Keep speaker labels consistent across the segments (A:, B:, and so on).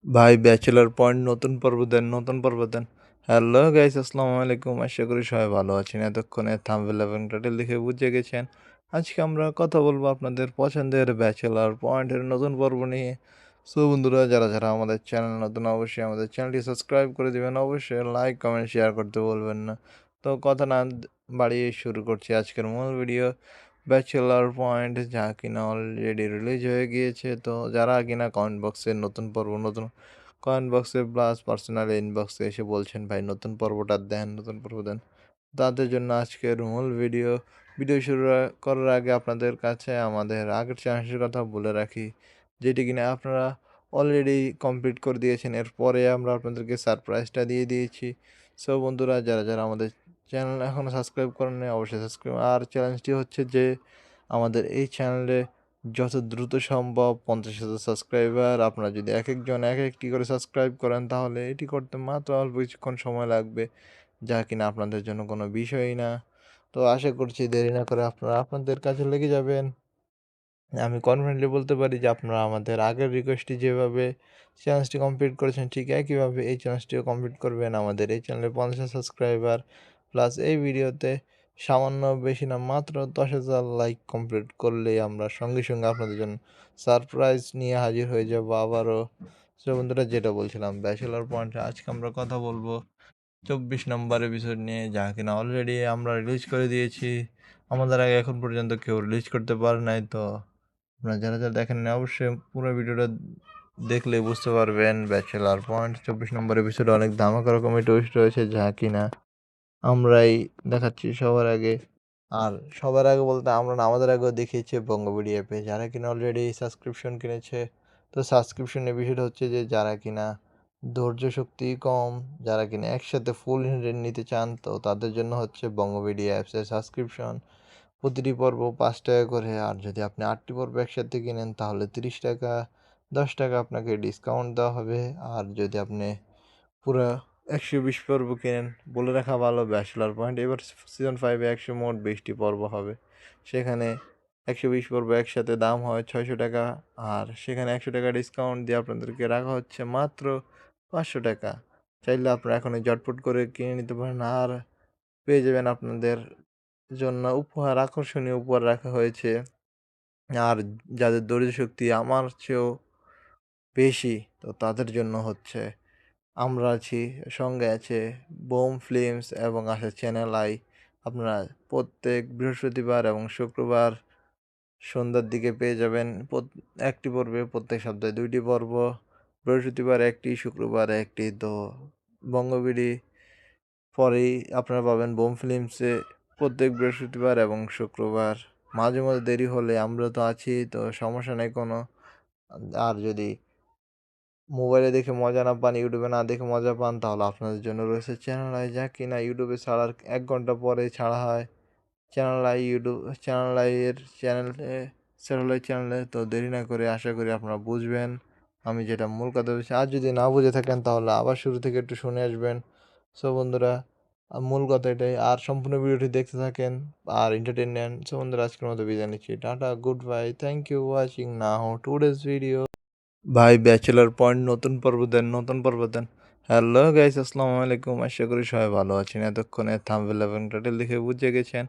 A: ভাই bachelor point নতুন পর্ব দেন। হ্যালো গাইস, আসসালামু আলাইকুম। আশা করি সবাই ভালো আছেন। এতক্ষণে থাম্বনেল এবং টাইটেল দেখে বুঝে গেছেন আজকে আমরা কথা বলবো আপনাদের পছন্দের ব্যাচেলর পয়েন্টের নতুন পর্ব নিয়ে। সো বন্ধুরা, যারা যারা আমাদের চ্যানেল নতুন, অবশ্যই আমাদের চ্যানেলটি সাবস্ক্রাইব করে দিবেন। অবশ্যই লাইক কমেন্ট শেয়ার করতে বলবেন না। তো কথা না বাড়িয়ে শুরু করছি আজকের মূল ভিডিও। ব্যাচেলার পয়েন্ট যা কিনা অলরেডি রিলিজ হয়ে গিয়েছে। তো যারা কিনা কমেন্ট বক্সে নতুন কমেন্ট বক্সে প্লাস পার্সোনাল ইনবক্সে এসে বলছেন ভাই নতুন পর্ব দেন, তাদের জন্য আজকের মূল ভিডিও শুরু করার আগে আপনাদের কাছে আমাদের আগের চ্যালেঞ্জের কথা বলে রাখি, যেটি কিনা আপনারা অলরেডি কমপ্লিট করে দিয়েছেন। এরপরে আমরা আপনাদেরকে সারপ্রাইজটা দিয়ে দিয়েছি। সো বন্ধুরা, যারা যারা আমাদের চ্যানেল এখনও সাবস্ক্রাইব করেন নাই, অবশ্যই সাবস্ক্রাইব। আর চ্যালেঞ্জটি হচ্ছে যে আমাদের এই চ্যানেলে যত দ্রুত সম্ভব 50,000 সাবস্ক্রাইবার, আপনারা যদি এক একজন এক একটি করে সাবস্ক্রাইব করেন তাহলে এটি করতে মাত্র অল্প কিছুক্ষণ সময় লাগবে, যা কিনা আপনাদের জন্য কোনো বিষয়ই না। তো আশা করছি দেরি না করে আপনারা আপনাদের কাজে লেগে যাবেন। আমি কনফিডেন্টলি বলতে পারি যে আপনারা আমাদের আগের রিকোয়েস্টটি যেভাবে চ্যালেঞ্জটি কমপ্লিট করেছেন, ঠিক একইভাবে এই চ্যালেঞ্জটিও কমপ্লিট করবেন। আমাদের এই চ্যানেলে 50 সাবস্ক্রাইবার প্লাস এই ভিডিওতে সামান্য বেশি না, মাত্র 10,000 লাইক কমপ্লিট করলেই আমরা সঙ্গে সঙ্গে আপনাদের জন্য সারপ্রাইজ নিয়ে হাজির হয়ে যাব আবারও। সো বন্ধুরা, যেটা বলছিলাম ব্যাচেলর পয়েন্টে আজকে আমরা কথা বলবো 24 নম্বর এপিসোড নিয়ে, যা কিনা অলরেডি আমরা রিলিজ করে দিয়েছি। আমাদের আগে এখন পর্যন্ত কেউ রিলিজ করতে পারে নাই। তো আপনারা যারা যারা দেখেন না, অবশ্যই পুরো ভিডিওটা দেখলে বুঝতে পারবেন ব্যাচেলার পয়েন্ট 24 নম্বর এপিসোডে অনেক ধামাকা রকমের টুইস্ট রয়েছে, যা কিনা আমরাই দেখাচ্ছি সবার আগে। আর সবার আগে বলতে আমরা না, আমাদের আগেও দেখিয়েছে বঙ্গবিডি অ্যাপে যারা কিনা অলরেডি সাবস্ক্রিপশন কিনেছে। তো সাবস্ক্রিপশনের বিষয়টা হচ্ছে যে যারা কিনা ধৈর্য শক্তি কম, যারা কিনা একসাথে ফুল নিতে চান, তো তাদের জন্য হচ্ছে বঙ্গবিডি অ্যাপসের সাবস্ক্রিপশন। প্রতিটি পর্ব 5 টাকা করে, আর যদি আপনি 8টি পর্ব একসাথে কিনেন তাহলে 30 টাকা, 10 টাকা আপনাকে ডিসকাউন্ট দেওয়া হবে। আর যদি আপনি পুরো 120 পর্ব কিনেন, বলে রাখা ভালো ব্যাচেলার পয়েন্ট এবার সিজন 5-এ মোট 20টি পর্ব হবে। সেখানে 120 পর্ব একসাথে দাম হয় 600 টাকা, আর সেখানে 100 টাকা ডিসকাউন্ট দিয়ে আপনাদেরকে রাখা হচ্ছে মাত্র 500 টাকা। চাইলে আপনারা এখনই জটপট করে কিনে নিতে পারেন। আর পেয়ে যাবেন আপনাদের জন্য উপহার, আকর্ষণীয় উপহার রাখা হয়েছে। আর যাদের ধৈর্য শক্তি আমার চেয়েও বেশি, তো তাদের জন্য হচ্ছে আমরা আছি, সঙ্গে আছে বোম ফিল্মস এবং আছে চ্যানেল আই। আপনারা প্রত্যেক বৃহস্পতিবার এবং শুক্রবার সন্ধ্যার দিকে পেয়ে যাবেন একটি পর্বে, প্রত্যেক সপ্তাহে 2টি পর্ব, বৃহস্পতিবার একটি, শুক্রবার একটি। তো বঙ্গবিডি পরেই আপনারা পাবেন বোম ফিল্মসে প্রত্যেক বৃহস্পতিবার এবং শুক্রবার। মাঝে মধ্যে দেরি হলে আমরা তো আছি, তো সমস্যা নেই কোনো। আর যদি মোবাইলে দেখে মজা না পান, ইউটিউবে না দেখে মজা পান, তাহলে আপনাদের জন্য রয়েছে চ্যানেল আই, যা কিনা ইউটিউবে ছাড়ার 1 ঘন্টা পরে ছাড়া হয়। চ্যানেল আই এর চ্যানেলে তো দেরি না করে আশা করি আপনারা বুঝবেন আমি যেটা মূল কথা বলছি। আর যদি না বুঝে থাকেন তাহলে আবার শুরু থেকে একটু শুনে আসবেন। সো বন্ধুরা, মূল কথা এটাই। আর সম্পূর্ণ ভিডিওটি দেখতে থাকেন আর এন্টারটেন নেন। সো বন্ধুরা, আজকের মতো বিদায় নিচ্ছি। Tata, good bye, thank you watching now today's video. ভাই ব্যাচেলর পয়েন্ট নতুন পর্ব দেন। হ্যালো গাইস, আসসালামু আলাইকুম। আশা করি সবাই ভালো আছেন। এতক্ষণে থাম্বনেল এবং টাইটেল দেখে বুঝে গেছেন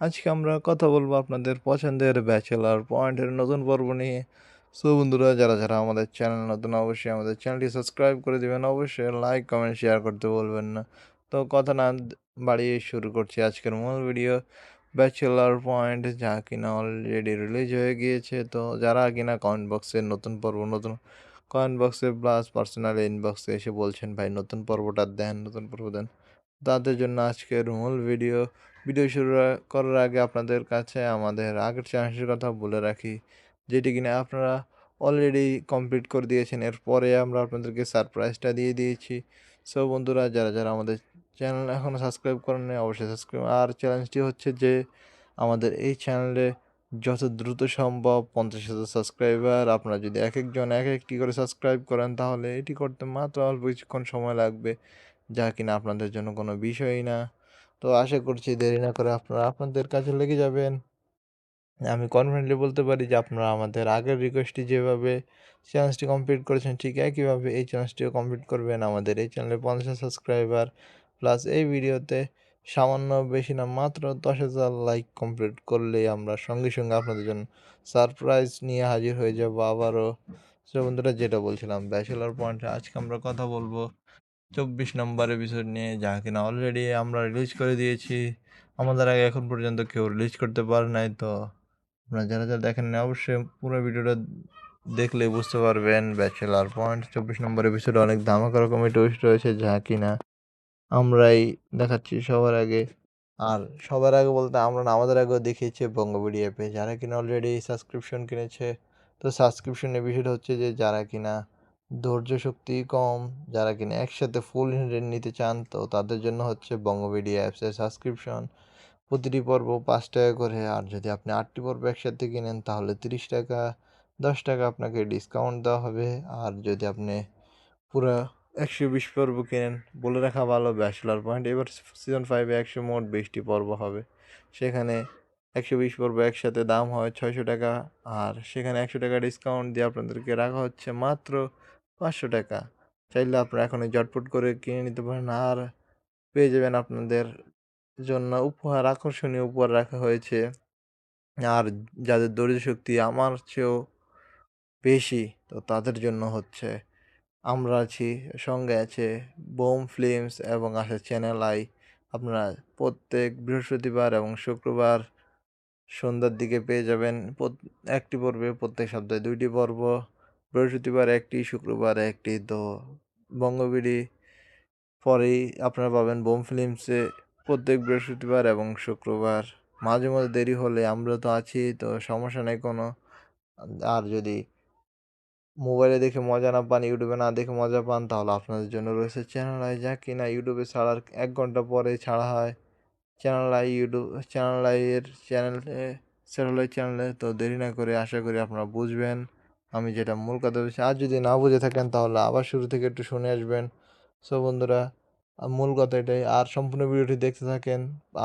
A: আজকে আমরা কথা বলবো আপনাদের পছন্দের ব্যাচেলর পয়েন্টের নতুন পর্ব নিয়ে। সো বন্ধুরা, যারা যারা আমাদের চ্যানেল নতুন, অবশ্যই আমাদের চ্যানেলটি সাবস্ক্রাইব করে দিবেন। অবশ্যই লাইক কমেন্ট শেয়ার করতে বলবেন না। তো কথা না বাড়িয়ে শুরু করছি আজকের মূল ভিডিও। ব্যাচেলার পয়েন্ট যা কিনা অলরেডি রিলিজ হয়ে গিয়েছে। তো যারা কিনা কমেন্ট বক্সে প্লাস পার্সোনাল ইনবক্সে এসে বলছেন ভাই নতুন পর্ব দেন, তাদের জন্য আজকের মূল ভিডিও শুরু করার আগে আপনাদের কাছে আমাদের আগের চ্যালেঞ্জের কথা বলে রাখি, যেটি কিনা আপনারা অলরেডি কমপ্লিট করে দিয়েছেন। এরপরে আমরা আপনাদেরকে সারপ্রাইজটা দিয়ে দিয়েছি। সো বন্ধুরা, যারা যারা আমাদের চ্যানেল এখনও সাবস্ক্রাইব করেন নাই, অবশ্যই সাবস্ক্রাইব। আর চ্যালেঞ্জটি হচ্ছে যে আমাদের এই চ্যানেলে যত দ্রুত সম্ভব 50,000 সাবস্ক্রাইবার, আপনারা যদি এক একজন এক একটি করে সাবস্ক্রাইব করেন তাহলে এটি করতে মাত্র অল্প কিছুক্ষণ সময় লাগবে, যা কিনা আপনাদের জন্য কোনো বিষয়ই না। তো আশা করছি দেরি না করে আপনারা আপনাদের কাজে লেগে যাবেন। আমি কনফিডেন্টলি বলতে পারি যে আপনারা আমাদের আগের রিকোয়েস্টটি যেভাবে চ্যালেঞ্জটি কমপ্লিট করেছেন ঠিক একইভাবে এই চ্যালেঞ্জটিও কমপ্লিট করবেন। আমাদের এই চ্যানেলে ৫০,০০০ সাবস্ক্রাইবার প্লাস এই ভিডিওতে সামান্য বেশি না মাত্র ১০,০০০ লাইক কমপ্লিট করলেই আমরা সঙ্গে, সঙ্গে আপনাদের জন্য সারপ্রাইজ নিয়ে হাজির হয়ে যাব আবারও। সো বন্ধুরা যেটা বলছিলাম ব্যাচেলর পয়েন্টে আজকে আমরা কথা বলব ২৪ নম্বর এপিসোড নিয়ে, যা কিনা অলরেডি আমরা রিলিজ করে দিয়েছি। আমাদের আগে এখন পর্যন্ত কেউ রিলিজ করতে পারে নাই। তো আপনারা যারা যারা দেখেন না অবশ্যই পুরো ভিডিওটা দেখলে বুঝতে পারবেন ব্যাচেলার পয়েন্ট ২৪ নম্বর এপিসোডে অনেক ধামাকা রকমের টুইস্ট রয়েছে, যা কিনা আমরাই দেখাচ্ছি সবার আগে। আর সবার আগে বলতে আমরা না, আমাদের আগেও দেখিয়েছে বঙ্গবিডি অ্যাপে যারা কিনা অলরেডি সাবস্ক্রিপশন কিনেছে। তো সাবস্ক্রিপশনের বিষয়টা হচ্ছে যে যারা কিনা ধৈর্য শক্তি কম, যারা কিনা একসাথে ফুল নিতে চান, তো তাদের জন্য হচ্ছে বঙ্গবিডি অ্যাপসের সাবস্ক্রিপশন। প্রতিটি পর্ব ৫ টাকা করে, আর যদি আপনি ৮টি পর্ব একসাথে কিনেন তাহলে ৩০ টাকা, ১০ টাকা আপনাকে ডিসকাউন্ট দেওয়া হবে। আর যদি আপনি পুরো ১২০ পর্ব কেনেন, বলে রাখা ভালো ব্যাচেলর পয়েন্ট এবার সিজন 5-এ মোট ২০টি পর্ব হবে। সেখানে ১২০ পর্ব একসাথে দাম হয় ৬০০ টাকা, আর সেখানে ১০০ টাকা ডিসকাউন্ট দিয়ে আপনাদেরকে রাখা হচ্ছে মাত্র ৫০০ টাকা। চাইলে আপনারা এখনই ঝটপট করে কিনে নিতে পারেন, আর পেয়ে যাবেন আপনাদের জন্য উপহার, আকর্ষণীয় উপহার রাখা হয়েছে। আর যাদের ধৈর্য শক্তি আমার চেয়েও বেশি, তো তাদের জন্য হচ্ছে আমরা আছি, সঙ্গে আছে বোম ফিল্মস এবং আছে চ্যানেল আই। আপনারা প্রত্যেক বৃহস্পতিবার এবং শুক্রবার সন্ধ্যার দিকে পেয়ে যাবেন একটি পর্বে, প্রত্যেক সপ্তাহে ২টি পর্ব, বৃহস্পতিবার একটি, শুক্রবার একটি। তো বঙ্গবিডি পরেই আপনারা পাবেন বোম ফিল্মসে প্রত্যেক বৃহস্পতিবার এবং শুক্রবার। মাঝে মধ্যে দেরি হলে আমরা তো আছি, তো সমস্যা নেই কোনো। আর যদি মোবাইলে দেখে মজা না পান, ইউটিউবে না দেখে মজা পান, তাহলে আপনাদের জন্য রয়েছে চ্যানেল আই, যা কিনা ইউটিউবে ছাড়ার ১ ঘন্টা পরে ছাড়া হয়। চ্যানেল আই ইউটিউব চ্যানেল আইয়ের চ্যানেলে স্যাটেলাইট চ্যানেলে। তো দেরি না করে আশা করি আপনারা বুঝবেন আমি যেটা মূল কথা বলছি। আর যদি না বুঝে থাকেন তাহলে আবার শুরু থেকে একটু শুনে আসবেন। সো বন্ধুরা, মূল কথা এটাই। আর সম্পূর্ণ ভিডিওটি দেখতে থাকেন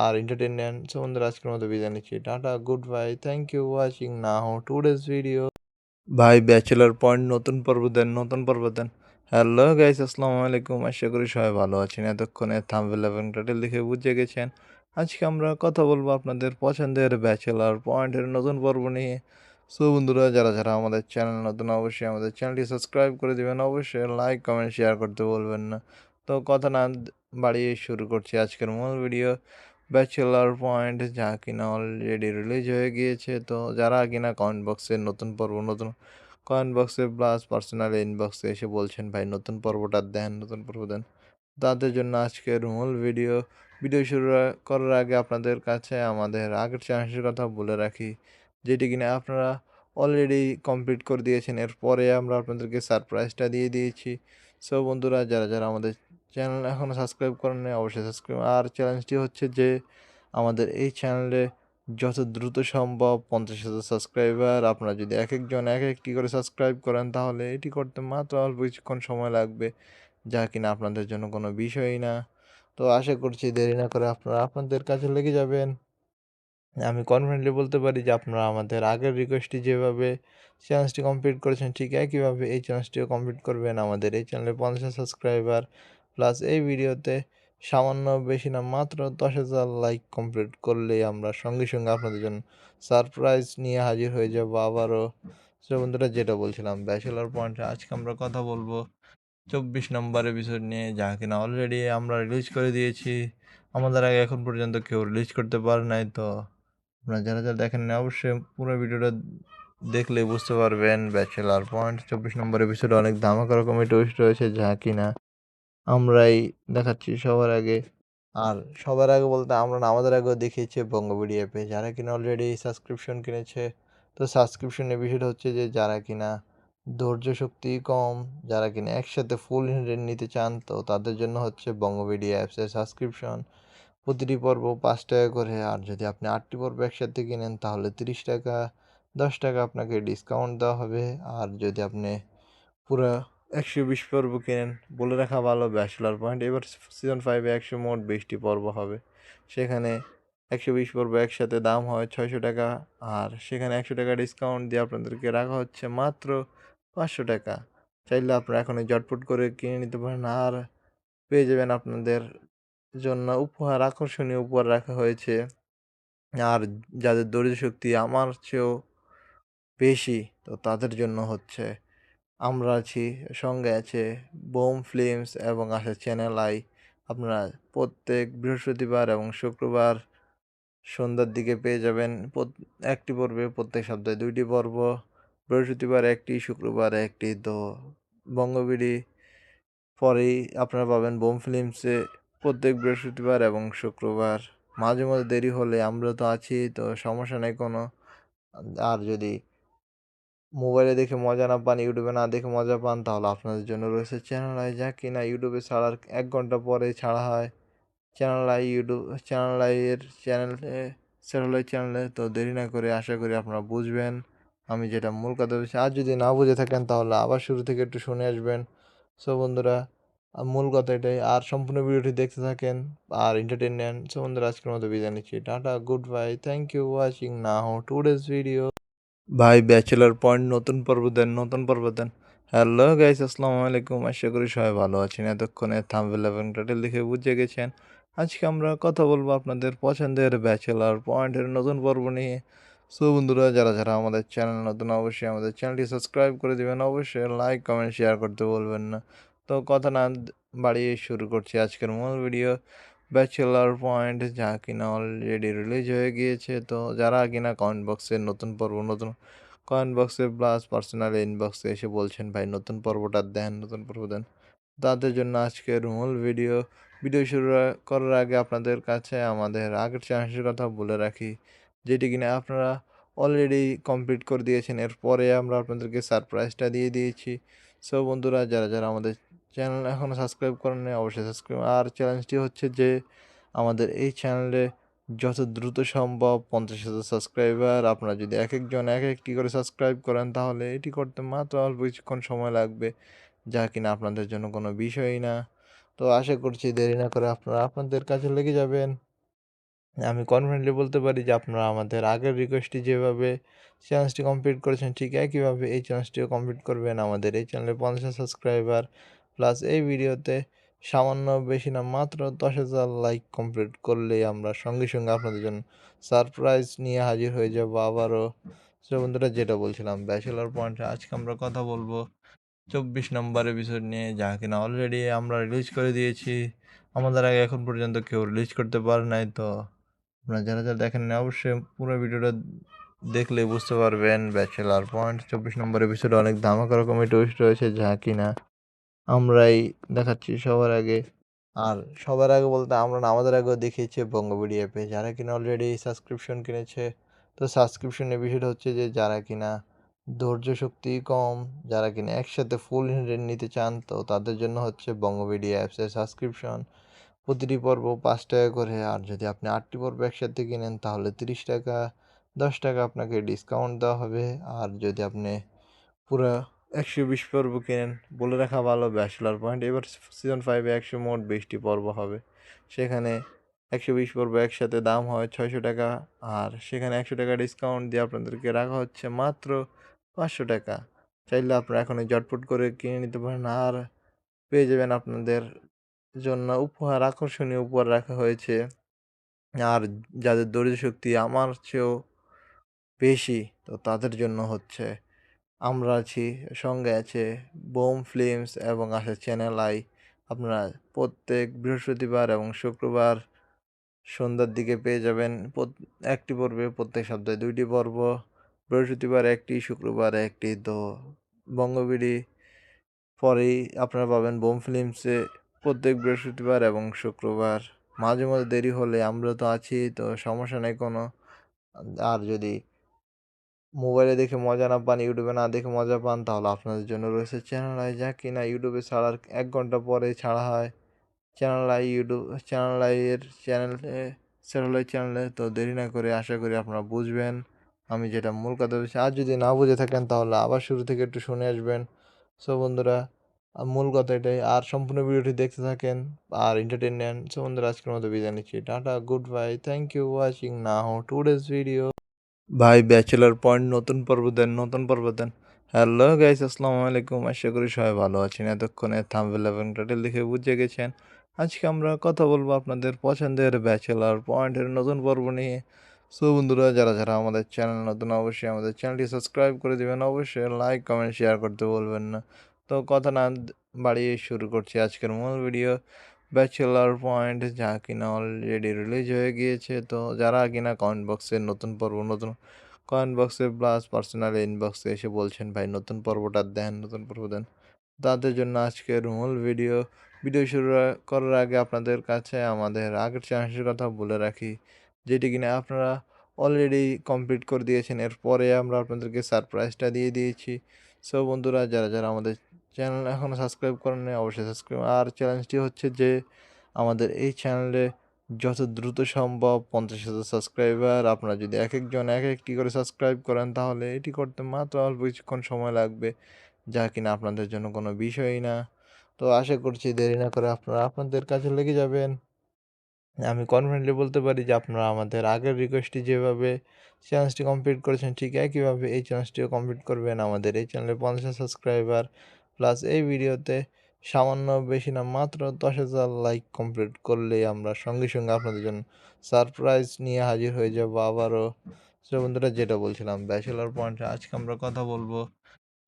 A: আর এন্টারটেইন নেন। সো বন্ধুরা, আজকের মতো বিদায় নিচ্ছি। Tata, good bye, thank you watching now today's video. ভাই ব্যাচেলর পয়েন্ট নতুন পর্ব দেন। হ্যালো গাইস, আসসালামু আলাইকুম। আশা করি সবাই ভালো আছেন। এতক্ষণে থাম্বনেল এবং টাইটেল দেখে বুঝে গেছেন আজকে আমরা কথা বলবো আপনাদের পছন্দের ব্যাচেলর পয়েন্টের নতুন পর্ব নিয়ে। সো বন্ধুরা, যারা যারা আমাদের চ্যানেল নতুন, অবশ্যই আমাদের চ্যানেলটি সাবস্ক্রাইব করে দিবেন, অবশ্যই লাইক কমেন্ট শেয়ার করতে বলবেন না। তো কথা না বাড়িয়ে শুরু করছি আজকের মূল ভিডিও ব্যাচেলর পয়েন্ট, যা কিনা অলরেডি রিলিজ হয়ে গিয়েছে। তো যারা কিনা কমেন্ট বক্সে নতুন কমেন্ট বক্সে প্লাস পার্সোনাল ইনবক্সে এসে বলছেন ভাই নতুন পর্ব দেন, তাদের জন্য আজকের মূল ভিডিও শুরু করার আগে আপনাদের কাছে আমাদের আগের চ্যালেঞ্জের কথা বলে রাখি, যেটি কিনা আপনারা অলরেডি কমপ্লিট করে দিয়েছেন। এরপরে আমরা আপনাদেরকে সারপ্রাইজটা দিয়ে দিয়েছি। সো বন্ধুরা, যারা যারা আমাদের চ্যানেল এখনও সাবস্ক্রাইব করেন নাই, অবশ্যই সাবস্ক্রাইব। আর চ্যালেঞ্জটি হচ্ছে যে আমাদের এই চ্যানেলে যত দ্রুত সম্ভব ৫০,০০০ সাবস্ক্রাইবার, আপনারা যদি এক একজন এক একটি করে সাবস্ক্রাইব করেন তাহলে এটি করতে মাত্র অল্প কিছুক্ষণ সময় লাগবে, যা কিনা আপনাদের জন্য কোনো বিষয়ই না। তো আশা করছি দেরি না করে আপনারা আপনাদের কাজে লেগে যাবেন। আমি কনফিডেন্টলি বলতে পারি যে আপনারা আমাদের আগের রিকোয়েস্টটি যেভাবে চ্যালেঞ্জটি কমপ্লিট করেছেন ঠিক একইভাবে এই চ্যালেঞ্জটিও কমপ্লিট করবেন। আমাদের এই চ্যানেলে ৫০,০০০ সাবস্ক্রাইবার প্লাস এই ভিডিওতে সামান্য বেশি না মাত্র ১০,০০০ লাইক কমপ্লিট করলেই আমরা সঙ্গে, সঙ্গে আপনাদের জন্য সারপ্রাইজ নিয়ে হাজির হয়ে যাব আবারও। সো বন্ধুরা, যেটা বলছিলাম ব্যাচেলর পয়েন্টে আজকে আমরা কথা বলবো ২৪ নম্বর এপিসোড নিয়ে, যা কিনা অলরেডি আমরা রিলিজ করে দিয়েছি। আমাদের আগে এখন পর্যন্ত কেউ রিলিজ করতে পারে নাই। তো আপনারা যারা যারা দেখেন না অবশ্যই পুরো ভিডিওটা দেখলে বুঝতে পারবেন ব্যাচেলর পয়েন্ট ২৪ নম্বর এপিসোডে অনেক ধামাকা রকমের টুইস্ট রয়েছে, যা কিনা আমরাই দেখাচ্ছি সবার আগে। আর সবার আগে বলতে আমরা না, আমাদের আগেও দেখিয়েছে বঙ্গবিডি অ্যাপে যারা কিনা অলরেডি সাবস্ক্রিপশন কিনেছে। তো সাবস্ক্রিপশনের বিষয়টা হচ্ছে যে যারা কিনা ধৈর্য শক্তি কম, যারা কিনা একসাথে ফুল নিতে চান, তো তাদের জন্য হচ্ছে বঙ্গবিডি অ্যাপসের সাবস্ক্রিপশন। প্রতিটি পর্ব ৫ টাকা করে, আর যদি আপনি ৮টি পর্ব একসাথে কিনেন তাহলে ৩০ টাকা, ১০ টাকা আপনাকে ডিসকাউন্ট দেওয়া হবে। আর যদি আপনি পুরো ১২০ পর্ব কেনেন, বলে রাখা ভালো ব্যাচেলর পয়েন্ট এবার সিজন 5-এ মোট ২০টি পর্ব হবে। সেখানে 120 পর্ব একসাথে দাম হয় 600 টাকা, আর সেখানে 100 টাকা ডিসকাউন্ট দিয়ে আপনাদেরকে রাখা হচ্ছে মাত্র 500 টাকা। চাইলে আপনারা এখনই ঝটপট করে কিনে নিতে পারেন, আর পেয়ে যাবেন আপনাদের জন্য উপহার, আকর্ষণীয় উপহার রাখা হয়েছে। আর যাদের ধৈর্য শক্তি আমার চেয়েও বেশি, তো তাদের জন্য হচ্ছে আমরা আছি, সঙ্গে আছে বোম ফিল্মস এবং আছে চ্যানেল আই। আপনারা প্রত্যেক বৃহস্পতিবার এবং শুক্রবার সন্ধ্যার দিকে পেয়ে যাবেন একটি পর্বে, প্রত্যেক সপ্তাহে 2টি পর্ব, বৃহস্পতিবার একটি, শুক্রবার একটি। তো বঙ্গবিডি পরেই আপনারা পাবেন বোম ফিল্মসে প্রত্যেক বৃহস্পতিবার এবং শুক্রবার। মাঝে মধ্যে দেরি হলে আমরা তো আছি, তো সমস্যা নেই কোনো। আর যদি মোবাইলে দেখে মজা না পান, ইউটিউবে না দেখে মজা পান, তাহলে আপনাদের জন্য রয়েছে চ্যানেল আই, যা কিনা ইউটিউবে ছাড়ার 1 ঘন্টা পরে ছাড়া হয়। চ্যানেল আই ইউটিউব চ্যানেল আইয়ের চ্যানেলে স্যাটেলাইট চ্যানেলে। তো দেরি না করে আশা করি আপনারা বুঝবেন আমি যেটা মূল কথা বলছি। আর যদি না বুঝে থাকেন তাহলে আবার শুরু থেকে একটু শুনে আসবেন। সো বন্ধুরা, মূল কথা এটাই, আর সম্পূর্ণ ভিডিওটি দেখতে থাকেন আর এন্টারটেইন নেন। সো বন্ধুরা, আজকের মতো বিদায় নিচ্ছি, tata, good bye, thank you watching now today's video. ভাই ব্যাচেলার পয়েন্ট নতুন পর্ব দেন, নতুন পর্ব দেন। হ্যালো গাইস, আসসালামু আলাইকুম। আশা করি সবাই ভালো আছেন। এতক্ষণে থাম্বনেল এবং টাইটেল দেখে বুঝে গেছেন আজকে আমরা কথা বলবো আপনাদের পছন্দের ব্যাচেলার পয়েন্টের নতুন পর্ব নিয়ে। সো বন্ধুরা, যারা যারা আমাদের চ্যানেল নতুন, অবশ্যই আমাদের চ্যানেলটি সাবস্ক্রাইব করে দেবেন, অবশ্যই লাইক কমেন্ট শেয়ার করতে বলবেন না। তো কথা না বাড়িয়ে শুরু করছি আজকের মূল ভিডিও। ব্যাচেলার পয়েন্ট যা কিনা অলরেডি রিলিজ হয়ে গিয়েছে। তো যারা কিনা কমেন্ট বক্সে নতুন পর্ব, নতুন কমেন্ট বক্সে প্লাস পার্সোনাল ইনবক্সে এসে বলছেন ভাই নতুন পর্বটা দেন, নতুন পর্ব দেন, তাদের জন্য আজকের মূল ভিডিও। ভিডিও শুরু করার আগে আপনাদের কাছে আমাদের আগের চ্যালেঞ্জের কথা বলে রাখি, যেটি কিনা আপনারা অলরেডি কমপ্লিট করে দিয়েছেন। এরপরে আমরা আপনাদেরকে সারপ্রাইজটা দিয়ে দিয়েছি। সো বন্ধুরা, যারা যারা আমাদের চ্যানেল এখনও সাবস্ক্রাইব করেননি, অবশ্যই সাবস্ক্রাইব। আর চ্যালেঞ্জটি হচ্ছে যে আমাদের এই চ্যানেলে যত দ্রুত সম্ভব 50,000 সাবস্ক্রাইবার, আপনারা যদি এক একজন এক একটি করে সাবস্ক্রাইব করেন, তাহলে এটি করতে মাত্র অল্প কিছুক্ষণ সময় লাগবে, যা কিনা আপনাদের জন্য কোনো বিষয়ই না। তো আশা করছি দেরি না করে আপনারা আপনাদের কাজে লেগে যাবেন। আমি কনফিডেন্টলি বলতে পারি যে আপনারা আমাদের আগের রিকোয়েস্টটি যেভাবে চ্যালেঞ্জটি কমপ্লিট করেছেন, ঠিক একইভাবে এই চ্যালেঞ্জটিও কমপ্লিট করবেন। আমাদের এই চ্যানেলে 50 সাবস্ক্রাইবার প্লাস এই ভিডিওতে সামান্য বেশি না, মাত্র 10,000 লাইক কমপ্লিট করলেই আমরা সঙ্গে সঙ্গে আপনাদের জন্য সারপ্রাইজ নিয়ে হাজির হয়ে যাব আবারও। সো বন্ধুরা, যেটা বলছিলাম ব্যাচেলর পয়েন্টে আজকে আমরা কথা বলবো 24 নম্বর এপিসোড নিয়ে, যা কিনা অলরেডি আমরা রিলিজ করে দিয়েছি। আমাদের আগে এখন পর্যন্ত কেউ রিলিজ করতে পারে নাই। তো আপনারা যারা যারা দেখেন না, অবশ্যই পুরো ভিডিওটা দেখলে বুঝতে পারবেন ব্যাচেলার পয়েন্ট 24 নম্বর এপিসোডে অনেক ধামাকা রকমের টুইস্ট রয়েছে, যা কিনা আমরাই দেখাচ্ছি সবার আগে। আর সবার আগে বলতে আমরা না, আমাদের আগেও দেখিয়েছে বঙ্গবিডি অ্যাপে, যারা কিনা অলরেডি সাবস্ক্রিপশন কিনেছে। তো সাবস্ক্রিপশনের বিষয়টা হচ্ছে যে যারা কিনা ধৈর্য শক্তি কম, যারা কিনা একসাথে ফুল নিতে চান, তো তাদের জন্য হচ্ছে বঙ্গবিডি অ্যাপসের সাবস্ক্রিপশন। প্রতিটি পর্ব 5 টাকা করে, আর যদি আপনি 8টি পর্ব একসাথে কিনেন তাহলে 30 টাকা, 10 টাকা আপনাকে ডিসকাউন্ট দেওয়া হবে। আর যদি আপনি পুরো 120 পর্ব কেনেন, বলে রাখা ভালো ব্যাচেলার পয়েন্ট এবার সিজন 5-এ মোট 20টি পর্ব হবে। সেখানে 120 পর্ব একসাথে দাম হয় 600 টাকা, আর সেখানে 100 টাকা ডিসকাউন্ট দিয়ে আপনাদেরকে রাখা হচ্ছে মাত্র 500 টাকা। চাইলে আপনারা এখনই ঝটপট করে কিনে নিতে পারেন, আর পেয়ে যাবেন আপনাদের জন্য উপহার, আকর্ষণীয় উপহার রাখা হয়েছে। আর যাদের ধৈর্য শক্তি আমার চেয়েও বেশি, তো তাদের জন্য হচ্ছে আমরা আছি, সঙ্গে আছে বোম ফিল্মস এবং আছে চ্যানেল আই। আপনারা প্রত্যেক বৃহস্পতিবার এবং শুক্রবার সন্ধ্যার দিকে পেয়ে যাবেন একটি পর্বে, প্রত্যেক সপ্তাহে 2টি পর্ব, বৃহস্পতিবার একটি, শুক্রবার একটি। তো বঙ্গবিডি পরেই আপনারা পাবেন বোম ফিল্মসে প্রত্যেক বৃহস্পতিবার এবং শুক্রবার। মাঝে মধ্যে দেরি হলে আমরা তো আছি, তো সমস্যা নেই কোনো। আর যদি মোবাইলে দেখে মজা না পান, ইউটিউবে না দেখে মজা পান, তাহলে আপনাদের জন্য রয়েছে চ্যানেল আই, যা কিনা ইউটিউবে ছাড়ার 1 ঘন্টা পরে ছাড়া হয়। চ্যানেল আইয়ের চ্যানেলে স্যাটেলাইট চ্যানেলে। তো দেরি না করে আশা করি আপনারা বুঝবেন আমি যেটা মূল কথা বলছি। আর যদি না বুঝে থাকেন তাহলে আবার শুরু থেকে একটু শুনে আসবেন। সো বন্ধুরা, মূল কথা এটাই। আর সম্পূর্ণ ভিডিওটি দেখতে থাকেন আর এন্টারটেইন নেন। সো বন্ধুরা আজকের মতো বিদায় নিচ্ছি। Tata, good bye. Thank you watching now today's video. ভাই ব্যাচেলর পয়েন্ট নতুন পর্ব দেন। হ্যালো গাইস, আসসালামু আলাইকুম। আশা করি সবাই ভালো আছেন। এতক্ষণে থাম্বনেল এবং টাইটেল দেখে বুঝে গেছেন। আজকে আমরা কথা বলবো আপনাদের পছন্দের ব্যাচেলর পয়েন্টের নতুন পর্ব নিয়ে। সো বন্ধুরা যারা আমাদের চ্যানেল নতুন, অবশ্যই আমাদের চ্যানেলটি সাবস্ক্রাইব করে দিবেন। অবশ্যই লাইক, কমেন্ট, শেয়ার করতে বলবেন না। তো কথা না বাড়িয়ে শুরু করছি আজকের মূল ভিডিও। ব্যাচেলর পয়েন্ট যা কিনা অলরেডি রিলিজ হয়ে গিয়েছে। তো যারা কিনা কমেন্ট বক্সে নতুন কমেন্ট বক্সে প্লাস পার্সোনাল ইনবক্সে এসে বলছেন ভাই নতুন পর্ব দেন, তাদের জন্য আজকের মূল ভিডিও শুরু করার আগে আপনাদের কাছে আমাদের আগের চ্যালেঞ্জের কথা বলে রাখি, যেটি কিনা আপনারা অলরেডি কমপ্লিট করে দিয়েছেন। এরপরে আমরা আপনাদেরকে সারপ্রাইজটা দিয়ে দিয়েছি। সো বন্ধুরা যারা আমাদের চ্যানেল এখনও সাবস্ক্রাইব করেননি অবশ্যই সাবস্ক্রাইব। আর চ্যালেঞ্জটি হচ্ছে যে আমাদের এই চ্যানেলে যত দ্রুত সম্ভব 50,000 সাবস্ক্রাইবার, আপনারা যদি এক একজন এক একটি করে সাবস্ক্রাইব করেন তাহলে এটি করতে মাত্র অল্প কিছুক্ষণ সময় লাগবে, যা কিনা আপনাদের জন্য কোনো বিষয়ই না। তো আশা করছি দেরি না করে আপনারা আপনাদের কাজে লেগে যাবেন। আমি কনফিডেন্টলি বলতে পারি যে আপনারা আমাদের আগের রিকোয়েস্টটি যেভাবে চ্যালেঞ্জটি কমপ্লিট করেছেন ঠিক একইভাবে এই চ্যালেঞ্জটিও কমপ্লিট করবেন। আমাদের এই চ্যানেলে 50 সাবস্ক্রাইবার প্লাস এই ভিডিওতে সামান্য বেশি না মাত্র 10,000 লাইক কমপ্লিট করলেই আমরা সঙ্গে সঙ্গে আপনাদের জন্য সারপ্রাইজ নিয়ে হাজির হয়ে যাব আবারও। সো বন্ধুরা যেটা বলছিলাম ব্যাচেলর পয়েন্টে আজকে আমরা কথা বলবো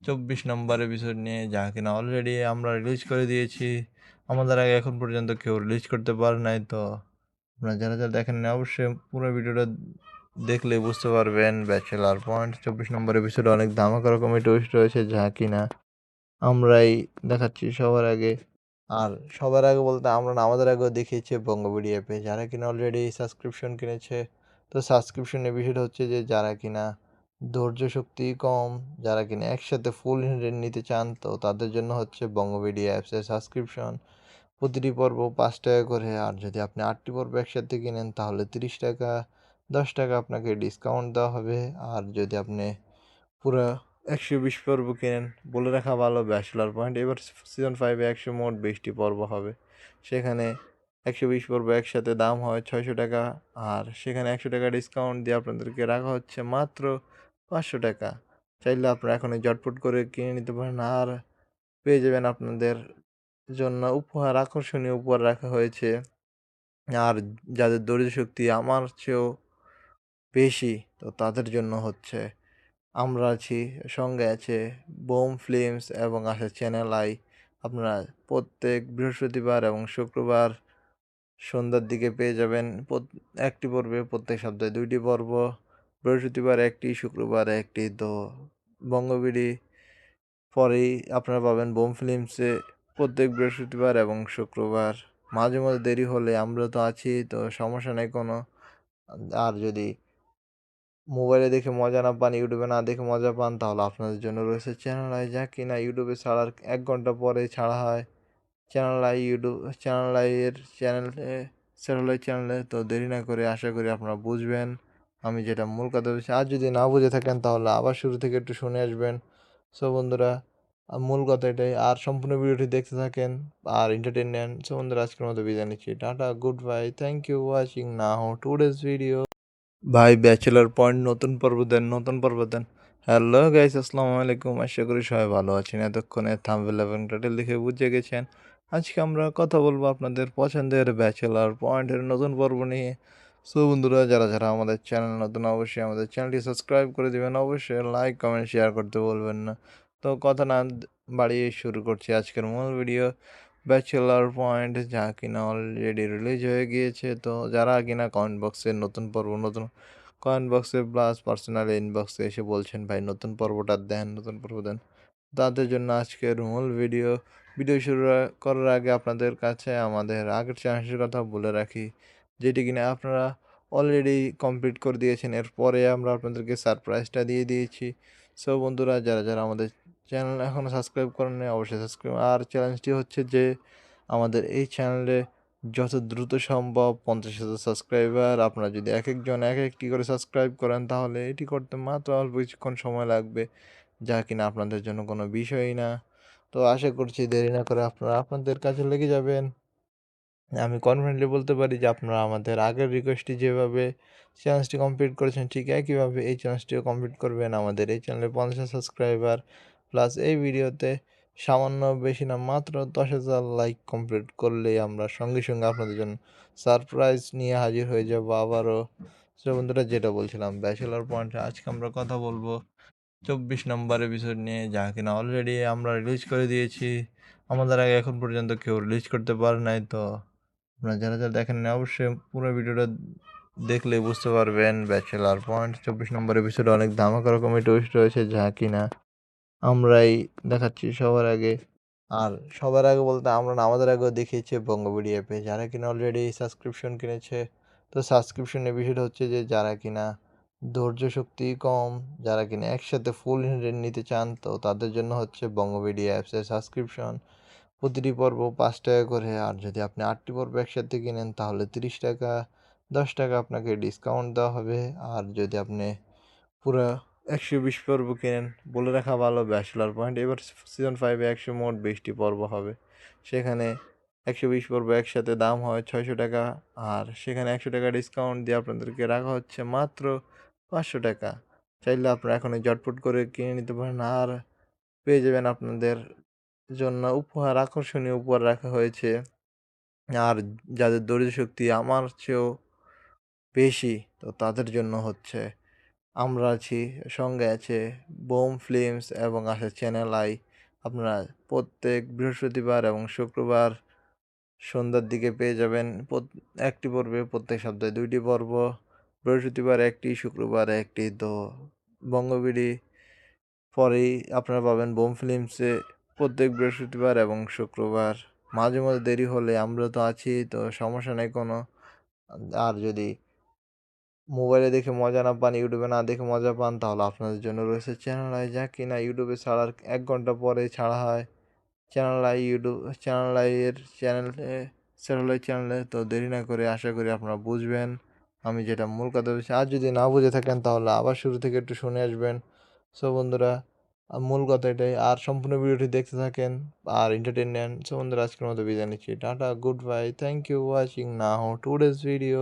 A: 24 নম্বর এপিসোড নিয়ে, যা কিনা অলরেডি আমরা রিলিজ করে দিয়েছি। আমাদের আগে এখন পর্যন্ত কেউ রিলিজ করতে পারে নাই। তো আপনারা যারা দেখেন না অবশ্যই পুরো ভিডিওটা দেখলে বুঝতে পারবেন ব্যাচেলার পয়েন্ট 24 নম্বর এপিসোডে অনেক ধামাকা রকমের টুইস্ট রয়েছে, যা কিনা আমরাই দেখাচ্ছি সবার আগে। আর সবার আগে বলতে আমরা না, আমাদের আগেও দেখিয়েছে বঙ্গবিডি অ্যাপে যারা কিনা অলরেডি সাবস্ক্রিপশন কিনেছে। তো সাবস্ক্রিপশনের বিষয়টা হচ্ছে যে যারা কিনা ধৈর্য শক্তি কম, যারা কিনা একসাথে ফুল নিতে চান, তো তাদের জন্য হচ্ছে বঙ্গবিডি অ্যাপসের সাবস্ক্রিপশন। প্রতিটি পর্ব 5 টাকা করে, আর যদি আপনি 8টি পর্ব একসাথে কিনেন তাহলে 30 টাকা, 10 টাকা আপনাকে ডিসকাউন্ট দেওয়া হবে। আর যদি আপনি পুরো 120 পর্ব কেনেন, বলে রাখা ভালো ব্যাচেলার পয়েন্ট এবার সিজন 5-এ মোট 20টি পর্ব হবে। সেখানে 120 পর্ব একসাথে দাম হয় 600 টাকা, আর সেখানে 100 টাকা ডিসকাউন্ট দিয়ে আপনাদেরকে রাখা হচ্ছে মাত্র 500 টাকা। চাইলে আপনারা এখনই ঝটপট করে কিনে নিতে পারেন। আর পেয়ে যাবেন আপনাদের জন্য আকর্ষণীয় উপহার রাখা হয়েছে। আর যাদের ধৈর্য শক্তি আমার চেয়েও বেশি, তো তাদের জন্য হচ্ছে আমরা আছি, সঙ্গে আছে বোম ফিল্মস এবং আছে চ্যানেল আই। আপনারা প্রত্যেক বৃহস্পতিবার এবং শুক্রবার সন্ধ্যার দিকে পেয়ে যাবেন একটি পর্বে, প্রত্যেক সপ্তাহে 2টি পর্ব, বৃহস্পতিবার একটি, শুক্রবার একটি। তো বঙ্গবিডি পরেই আপনারা পাবেন বোম ফিল্মসে প্রত্যেক বৃহস্পতিবার এবং শুক্রবার। মাঝে মধ্যে দেরি হলে আমরা তো আছি, তো সমস্যা নেই কোনো। আর যদি মোবাইলে দেখে মজা না পান, ইউটিউবে না দেখে মজা পান, তাহলে আপনাদের জন্য রয়েছে চ্যানেল আই, যা কিনা ইউটিউবে ছাড়ার 1 ঘন্টা পরে ছাড়া হয়। চ্যানেল আই এর চ্যানেলে। তো দেরি না করে আশা করি আপনারা বুঝবেন আমি যেটা মূল কথা বলছি। আর যদি না বুঝে থাকেন তাহলে আবার শুরু থেকে একটু শুনে আসবেন। সো বন্ধুরা মূল কথা এটাই। আর সম্পূর্ণ ভিডিওটি দেখতে থাকেন আর এন্টারটেইন নেন। সো বন্ধুরা আজকের মতো বিদায় নিচ্ছি। Tata, good bye. Thank you watching now today's video. ভাই ব্যাচেলর পয়েন্ট নতুন পর্ব দেন। হ্যালো গাইস, আসসালামু আলাইকুম। আশা করি সবাই ভালো আছেন। এতক্ষণে থাম্বনেল এবং টাইটেল দেখে বুঝে গেছেন। আজকে আমরা কথা বলবো আপনাদের পছন্দের ব্যাচেলর পয়েন্টের নতুন পর্ব নিয়ে। সো বন্ধুরা যারা আমাদের চ্যানেল নতুন, অবশ্যই আমাদের চ্যানেলটি সাবস্ক্রাইব করে দিবেন। অবশ্যই লাইক, কমেন্ট, শেয়ার করতে বলবেন না। তো কথা না বাড়িয়ে শুরু করছি আজকের মূল ভিডিও। ব্যাচেলর পয়েন্ট যা কিনা অলরেডি রিলিজ হয়ে গিয়েছে। তো যারা কিনা কমেন্ট বক্সে প্লাস পার্সোনাল ইনবক্সে এসে বলছেন ভাই নতুন পর্ব দেন, তাদের জন্য আজকের মূল ভিডিও শুরু করার আগে আপনাদের কাছে আমাদের আগের চ্যালেঞ্জের কথা বলে রাখি, যেটি কিনা আপনারা অলরেডি কমপ্লিট করে দিয়েছেন। এরপরে আমরা আপনাদেরকে সারপ্রাইজটা দিয়ে দিয়েছি। সো বন্ধুরা যারা আমাদের চ্যানেল এখনও সাবস্ক্রাইব করেননি অবশ্যই সাবস্ক্রাইব। আর চ্যালেঞ্জটি হচ্ছে যে আমাদের এই চ্যানেলে যত দ্রুত সম্ভব 50,000 সাবস্ক্রাইবার, আপনারা যদি এক একজন এক একটি করে সাবস্ক্রাইব করেন তাহলে এটি করতে মাত্র অল্প কিছুক্ষণ সময় লাগবে, যা কিনা আপনাদের জন্য কোনো বিষয়ই না। তো তো আশা করছি দেরি না করে আপনারা আপনাদের কাজে লেগে যাবেন। আমি কনফিডেন্টলি বলতে পারি যে আপনারা আমাদের আগের রিকোয়েস্টটি যেভাবে চ্যালেঞ্জটি কমপ্লিট করেছেন ঠিক একইভাবে এই চ্যালেঞ্জটিও কমপ্লিট করবেন। আমাদের এই চ্যানেলে 50 সাবস্ক্রাইবার প্লাস এই ভিডিওতে সামান্য বেশি না মাত্র 10,000 লাইক কমপ্লিট করলেই আমরা সঙ্গে সঙ্গে আপনাদের জন্য সারপ্রাইজ নিয়ে হাজির হয়ে যাব আবারও। সো বন্ধুরা, যেটা বলছিলাম ব্যাচেলর পয়েন্টে আজকে আমরা কথা বলবো 24 নম্বর এপিসোড নিয়ে, যা কিনা অলরেডি আমরা রিলিজ করে দিয়েছি। আমাদের আগে এখন পর্যন্ত কেউ রিলিজ করতে পারে নাই। তো আপনারা যারা যারা দেখেন না অবশ্যই পুরো ভিডিওটা দেখলে বুঝতে পারবেন ব্যাচেলার পয়েন্ট 24 নম্বর এপিসোডে অনেক ধামাকা রকমের টুইস্ট রয়েছে, যা কিনা আমরাই দেখাচ্ছি সবার আগে। আর সবার আগে বলতে আমরা না, আমাদের আগেও দেখিয়েছে বঙ্গবিডি অ্যাপে যারা কিনা অলরেডি সাবস্ক্রিপশন কিনেছে। তো সাবস্ক্রিপশনের বিষয়টা হচ্ছে যে যারা কিনা ধৈর্য শক্তি কম, যারা কিনা একসাথে ফুল নিতে চান, তো তাদের জন্য হচ্ছে বঙ্গবিডি অ্যাপসের সাবস্ক্রিপশন। প্রতিটি পর্ব 5 টাকা করে, আর যদি আপনি 8টি পর্ব একসাথে কিনেন তাহলে 30 টাকা, 10 টাকা আপনাকে ডিসকাউন্ট দেওয়া হবে। আর যদি আপনি পুরো 120 পর্ব কেনেন, বলে রাখা ভালো ব্যাচেলর পয়েন্ট এবার সিজন 5-এ মোট 20টি পর্ব হবে। সেখানে 120 পর্ব একসাথে দাম হয় 600 টাকা, আর সেখানে 100 টাকা ডিসকাউন্ট দিয়ে আপনাদেরকে রাখা হচ্ছে মাত্র 500 টাকা। চাইলে আপনারা এখনই ঝটপট করে কিনে নিতে পারেন, আর পেয়ে যাবেন আপনাদের জন্য উপহার, আকর্ষণীয় উপহার রাখা হয়েছে। আর যাদের ধৈর্য শক্তি আমার চেয়েও বেশি, তো তাদের জন্য হচ্ছে আমরা আছি, সঙ্গে আছে বোম ফিল্মস এবং আছে চ্যানেল আই। আপনারা প্রত্যেক বৃহস্পতিবার এবং শুক্রবার সন্ধ্যার দিকে পেয়ে যাবেন একটি পর্বে, প্রত্যেক সপ্তাহে 2টি পর্ব, বৃহস্পতিবার একটি, শুক্রবার একটি। তো বঙ্গবিডি পরেই আপনারা পাবেন বোম ফিল্মসে প্রত্যেক বৃহস্পতিবার এবং শুক্রবার। মাঝে মধ্যে দেরি হলে আমরা তো আছি, তো সমস্যা নেই কোনো। আর যদি মোবাইলে দেখে মজা না পান, ইউটিউবে না দেখে মজা পান, তাহলে আপনাদের জন্য রয়েছে চ্যানেল আই, যা কিনা ইউটিউবে ছাড়ার 1 ঘন্টা পরে ছাড়া হয়। চ্যানেল আই ইউটিউব চ্যানেল আইয়ের চ্যানেলে, স্যাটেলাইট চ্যানেলে। তো দেরি না করে আশা করি আপনারা বুঝবেন আমি যেটা মূল কথা বলছি। আর যদি না বুঝে থাকেন তাহলে আবার শুরু থেকে একটু শুনে আসবেন। সো বন্ধুরা, মূল কথা এটাই। আর সম্পূর্ণ ভিডিওটি দেখতে থাকেন আর এন্টারটেইন নেন। সো বন্ধুরা, আজকের মতো বিদায় নিচ্ছি। Tata, good bye, thank you watching now today's video.